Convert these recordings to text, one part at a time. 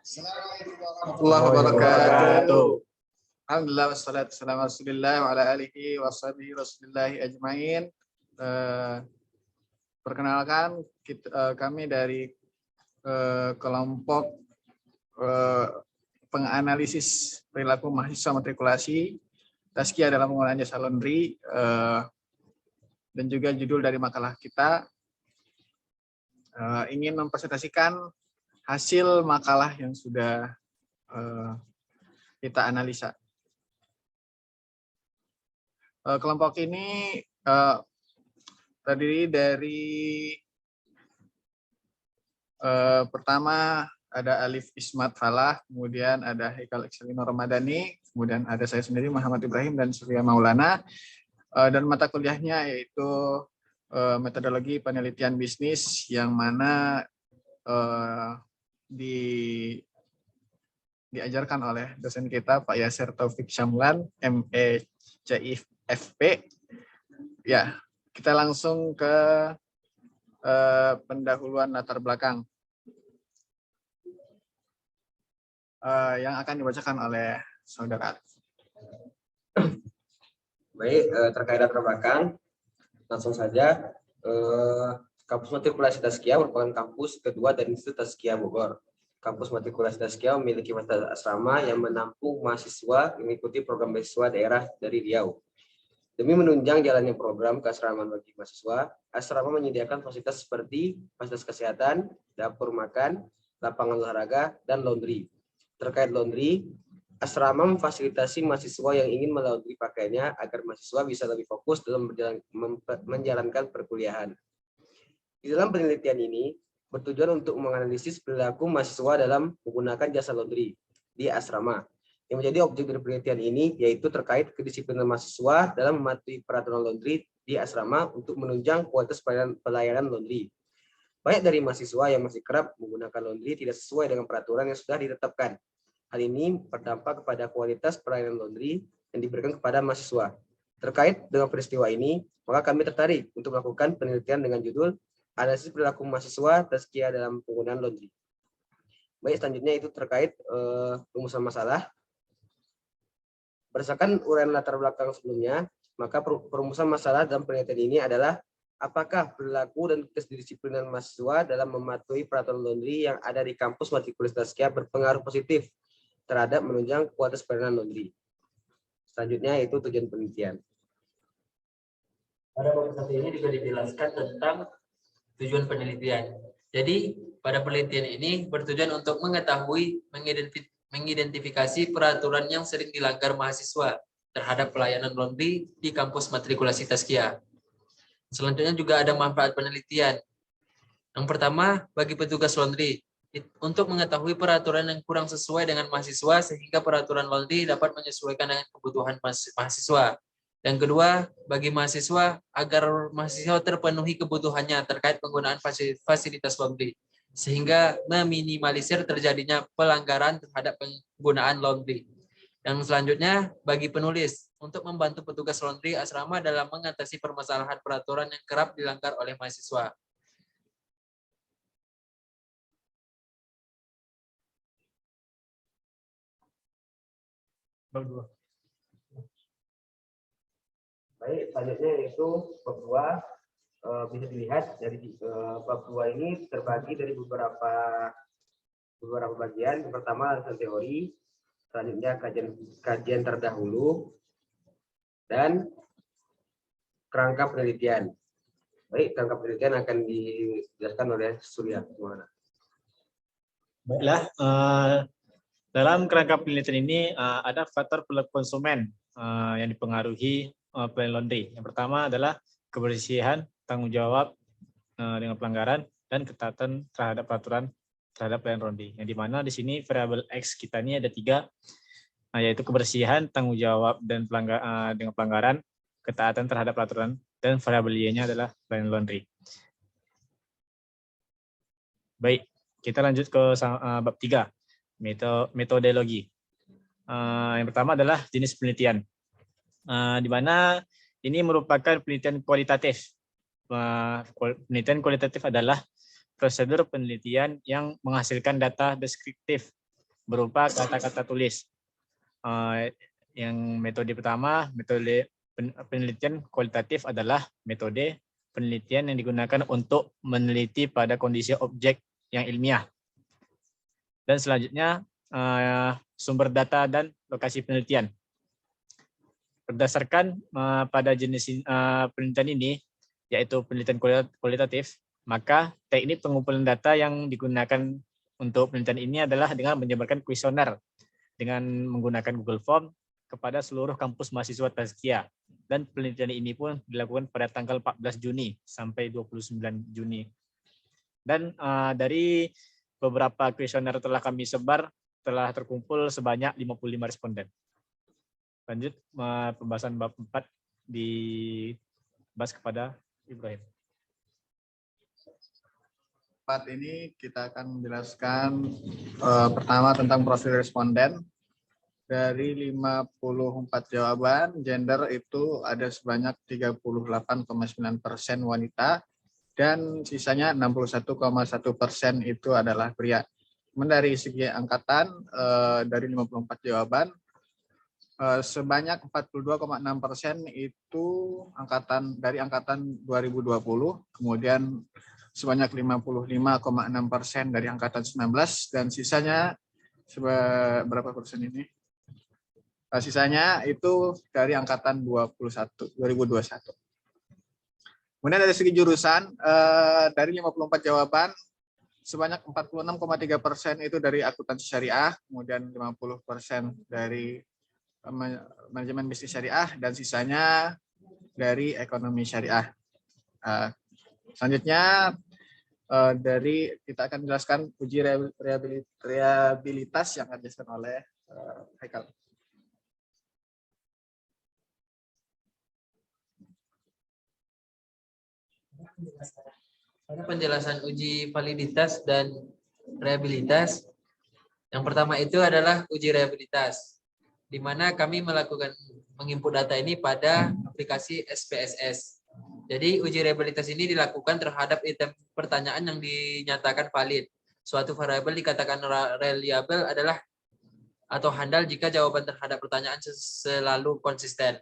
Assalamualaikum warahmatullahi wabarakatuh. Alhamdulillah wassalatu wassalamu ala Rasulillah wa ala alihi washabihi rasulillahi ajmain. Perkenalkan kami dari kelompok penganalisis perilaku mahasiswa matrikulasi Tazkiyah dalam penggunaan jasa laundry, dan juga judul dari makalah kita ingin mempresentasikan hasil makalah yang sudah kita analisa. Kelompok ini terdiri dari pertama ada Alif Ismat Falah, kemudian ada Haikal Excelino Ramadhani, kemudian ada saya sendiri Muhammad Ibrahim dan Surya Maulana, dan mata kuliahnya yaitu metodologi penelitian bisnis yang mana diajarkan oleh dosen kita Pak Yasir Taufik Syamlan, MECIFP. Ya, kita langsung ke pendahuluan latar belakang yang akan dibacakan oleh saudara. Baik, terkait latar belakang, langsung saja. Kampus Matrikulasi Tazkiyah merupakan kampus kedua dari Institut Tazkiyah Bogor. Kampus Matrikulasi Tazkiyah memiliki fasilitas asrama yang menampung mahasiswa mengikuti program beasiswa daerah dari Riau. Demi menunjang jalannya program keasramaan bagi mahasiswa, asrama menyediakan fasilitas seperti fasilitas kesehatan, dapur makan, lapangan olahraga, dan laundry. Terkait laundry, asrama memfasilitasi mahasiswa yang ingin melaundry pakaiannya agar mahasiswa bisa lebih fokus dalam menjalankan perkuliahan. Di dalam penelitian ini bertujuan untuk menganalisis perilaku mahasiswa dalam menggunakan jasa laundry di asrama. Yang menjadi objek dari penelitian ini yaitu terkait kedisiplinan mahasiswa dalam mematuhi peraturan laundry di asrama untuk menunjang kualitas pelayanan laundry. Banyak dari mahasiswa yang masih kerap menggunakan laundry tidak sesuai dengan peraturan yang sudah ditetapkan. Hal ini berdampak kepada kualitas pelayanan laundry yang diberikan kepada mahasiswa. Terkait dengan peristiwa ini, maka kami tertarik untuk melakukan penelitian dengan judul Analisis Perilaku Mahasiswa Tazkiyah dalam Penggunaan Laundry. Baik, selanjutnya itu terkait rumusan masalah. Berdasarkan uraian latar belakang sebelumnya, maka perumusan masalah dalam penelitian ini adalah apakah perilaku dan kedisiplinan mahasiswa dalam mematuhi peraturan laundry yang ada di kampus Matrikulasi Tazkiyah berpengaruh positif terhadap menunjang kualitas pelayanan laundry. Selanjutnya itu tujuan penelitian. Pada bab 1 ini juga dijelaskan tentang tujuan penelitian. Jadi pada penelitian ini bertujuan untuk mengetahui, mengidentifikasi peraturan yang sering dilanggar mahasiswa terhadap pelayanan laundry di kampus Matrikulasi Tazkiyah. Selanjutnya juga ada manfaat penelitian. Yang pertama, bagi petugas laundry, untuk mengetahui peraturan yang kurang sesuai dengan mahasiswa sehingga peraturan laundry dapat menyesuaikan dengan kebutuhan mahasiswa. Yang kedua, bagi mahasiswa agar mahasiswa terpenuhi kebutuhannya terkait penggunaan fasilitas laundry sehingga meminimalisir terjadinya pelanggaran terhadap penggunaan laundry. Yang selanjutnya, bagi penulis untuk membantu petugas laundry asrama dalam mengatasi permasalahan peraturan yang kerap dilanggar oleh mahasiswa. Baik, selanjutnya itu bab 2. Bisa dilihat dari bab 2 ini terbagi dari beberapa bagian. Yang pertama tentang teori, selanjutnya kajian terdahulu, dan kerangka penelitian. Baik, kerangka penelitian akan dijelaskan oleh Surya. Baiklah, dalam kerangka penelitian ini ada faktor perilaku konsumen yang dipengaruhi pelayanan laundry. Yang pertama adalah kebersihan, tanggung jawab dengan pelanggaran, dan ketaatan terhadap peraturan terhadap pelayanan laundry. Yang dimana di sini variabel X kita ini ada 3, yaitu kebersihan, tanggung jawab dan dengan pelanggaran, ketaatan terhadap peraturan, dan variabel Y-nya adalah pelayanan laundry. Baik, kita lanjut ke bab 3, metodologi. Yang pertama adalah jenis penelitian, di mana ini merupakan penelitian kualitatif. Penelitian kualitatif adalah prosedur penelitian yang menghasilkan data deskriptif berupa kata-kata tulis. Yang metode pertama, metode penelitian kualitatif adalah metode penelitian yang digunakan untuk meneliti pada kondisi objek yang ilmiah. Dan selanjutnya sumber data dan lokasi penelitian. Berdasarkan pada jenis penelitian ini, yaitu penelitian kualitatif, maka teknik pengumpulan data yang digunakan untuk penelitian ini adalah dengan menyebarkan kuesioner dengan menggunakan Google Form kepada seluruh kampus mahasiswa Tazkiyah. Dan penelitian ini pun dilakukan pada tanggal 14 Juni sampai 29 Juni. Dan dari beberapa kuesioner telah kami sebar, telah terkumpul sebanyak 55 responden. Lanjut pembahasan bab 4 dibahas kepada Ibrahim. Part ini kita akan menjelaskan pertama tentang profil responden. Dari 54 jawaban, gender itu ada sebanyak 38,9% wanita dan sisanya 61,1% itu adalah pria. Dari segi angkatan, dari 54 jawaban, sebanyak 42,6% itu dari angkatan 2020, kemudian sebanyak 55,6% dari angkatan 19, dan sisanya berapa persen ini? Sisanya itu dari angkatan 2021. Kemudian dari segi jurusan, dari 54 jawaban, sebanyak 46,3% itu dari akuntansi syariah, kemudian 50% dari manajemen bisnis syariah, dan sisanya dari ekonomi syariah. Selanjutnya, kita akan menjelaskan uji reliabilitas yang akan dijelaskan oleh Haikal. Pada penjelasan uji validitas dan reliabilitas, yang pertama itu adalah uji reliabilitas, di mana kami menginput data ini pada aplikasi SPSS. Jadi uji reliabilitas ini dilakukan terhadap item pertanyaan yang dinyatakan valid. Suatu variabel dikatakan reliable adalah atau handal jika jawaban terhadap pertanyaan selalu konsisten.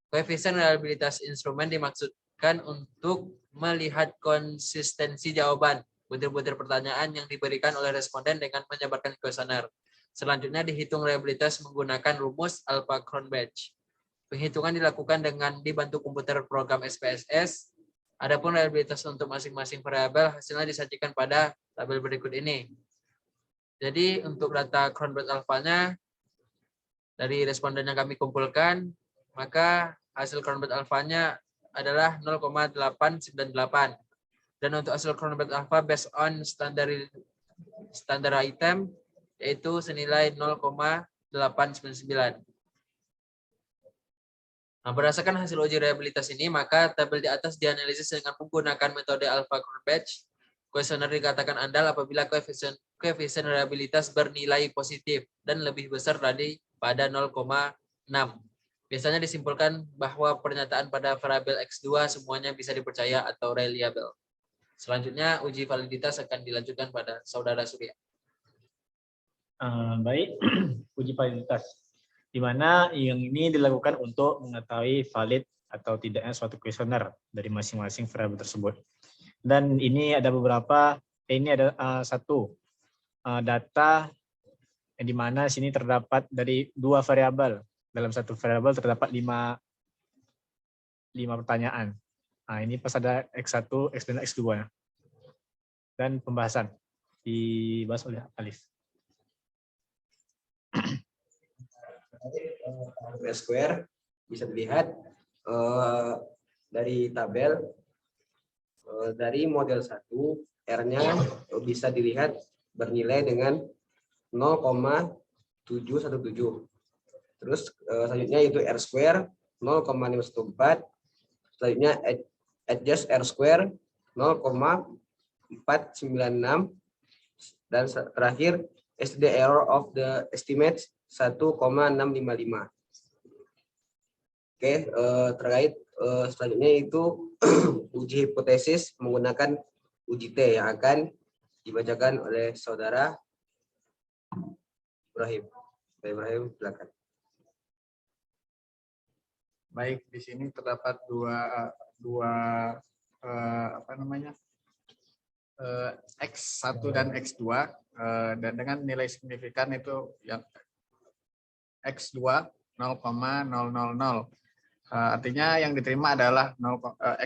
Koefisien reliabilitas instrumen dimaksudkan untuk melihat konsistensi jawaban butir-butir pertanyaan yang diberikan oleh responden dengan menyebarkan kuesioner. Selanjutnya dihitung reliabilitas menggunakan rumus Alpha-Cronbach. Penghitungan dilakukan dengan dibantu komputer program SPSS. Adapun reliabilitas untuk masing-masing variabel hasilnya disajikan pada tabel berikut ini. Jadi untuk data Cronbach alfanya dari responden yang kami kumpulkan, maka hasil Cronbach alfanya adalah 0,898. Dan untuk hasil Cronbach alpha based on standar item yaitu senilai 0,899. Nah, berdasarkan hasil uji reliabilitas ini, maka tabel di atas dianalisis dengan menggunakan metode Alpha-Cronbach. Kuesioner dikatakan andal apabila koefisien reliabilitas bernilai positif dan lebih besar daripada 0,6. Biasanya disimpulkan bahwa pernyataan pada variabel X2 semuanya bisa dipercaya atau reliable. Selanjutnya, uji validitas akan dilanjutkan pada Saudara Surya. Baik, uji validitas. Di mana yang ini dilakukan untuk mengetahui valid atau tidaknya suatu kuesioner dari masing-masing variabel tersebut. Dan ini ada beberapa, ini ada satu data yang di mana sini terdapat dari dua variabel. Dalam satu variabel terdapat 5 pertanyaan. Nah, ini pas ada X1, X2, X2. Dan pembahasan dibahas oleh Alif. Square bisa dilihat dari tabel dari model 1 R-nya bisa dilihat bernilai dengan 0,717. Terus selanjutnya itu R square 0,514. Selanjutnya adjust R square 0,496. Dan terakhir SD error of the estimates 1,655. Oke, terkait selanjutnya itu uji hipotesis menggunakan uji T yang akan dibacakan oleh saudara Ibrahim. Pak Ibrahim, silakan. Baik, di sini terdapat dua apa namanya, X1 dan X2, dan dengan nilai signifikan itu yang X2 0,000. Artinya yang diterima adalah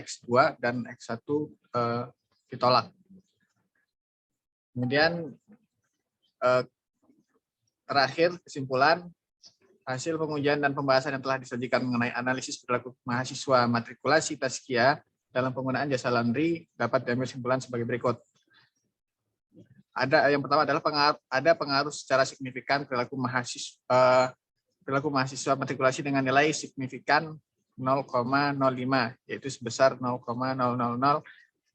X2 dan X1 ditolak. Kemudian terakhir kesimpulan, hasil pengujian dan pembahasan yang telah disajikan mengenai analisis perilaku mahasiswa matrikulasi Tazkiyah dalam penggunaan jasa laundry dapat diambil kesimpulan sebagai berikut. Yang pertama adalah pengaruh secara signifikan perilaku mahasiswa matrikulasi dengan nilai signifikan 0,05, yaitu sebesar 0,000.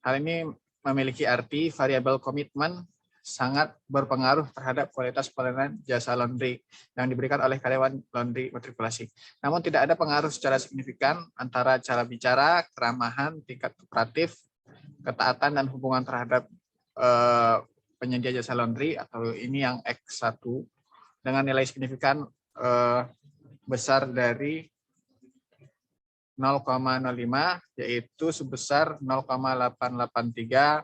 Hal ini memiliki arti variabel komitmen sangat berpengaruh terhadap kualitas pelayanan jasa laundry yang diberikan oleh karyawan laundry matrikulasi. Namun tidak ada pengaruh secara signifikan antara cara bicara, keramahan, tingkat kooperatif, ketaatan, dan hubungan terhadap penyedia jasa laundry atau ini yang X1 dengan nilai signifikan besar dari 0,05, yaitu sebesar 0,883,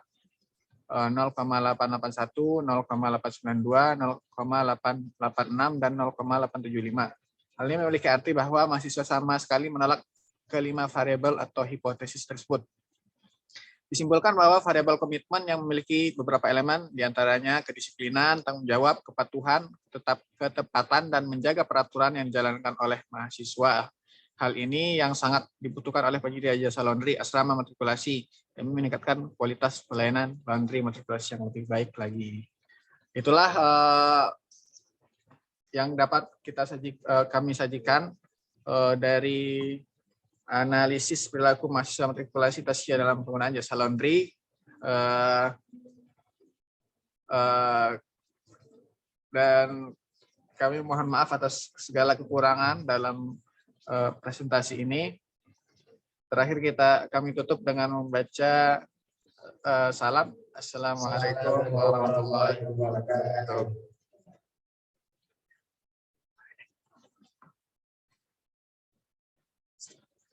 0,881, 0,892, 0,886, dan 0,875. Hal ini memiliki arti bahwa mahasiswa sama sekali menolak kelima variabel atau hipotesis tersebut. Disimpulkan bahwa variabel komitmen yang memiliki beberapa elemen, diantaranya kedisiplinan, tanggung jawab, kepatuhan, ketepatan, dan menjaga peraturan yang dijalankan oleh mahasiswa. Hal ini yang sangat dibutuhkan oleh penyedia jasa laundry asrama matrikulasi demi meningkatkan kualitas pelayanan laundry matrikulasi yang lebih baik lagi. Itulah yang dapat kami sajikan dari analisis perilaku mahasiswa matrikulasi Tazkiyah dalam penggunaan jasa laundry. Dan kami mohon maaf atas segala kekurangan dalam presentasi ini. Terakhir kami tutup dengan membaca salam. Assalamualaikum warahmatullahi wabarakatuh.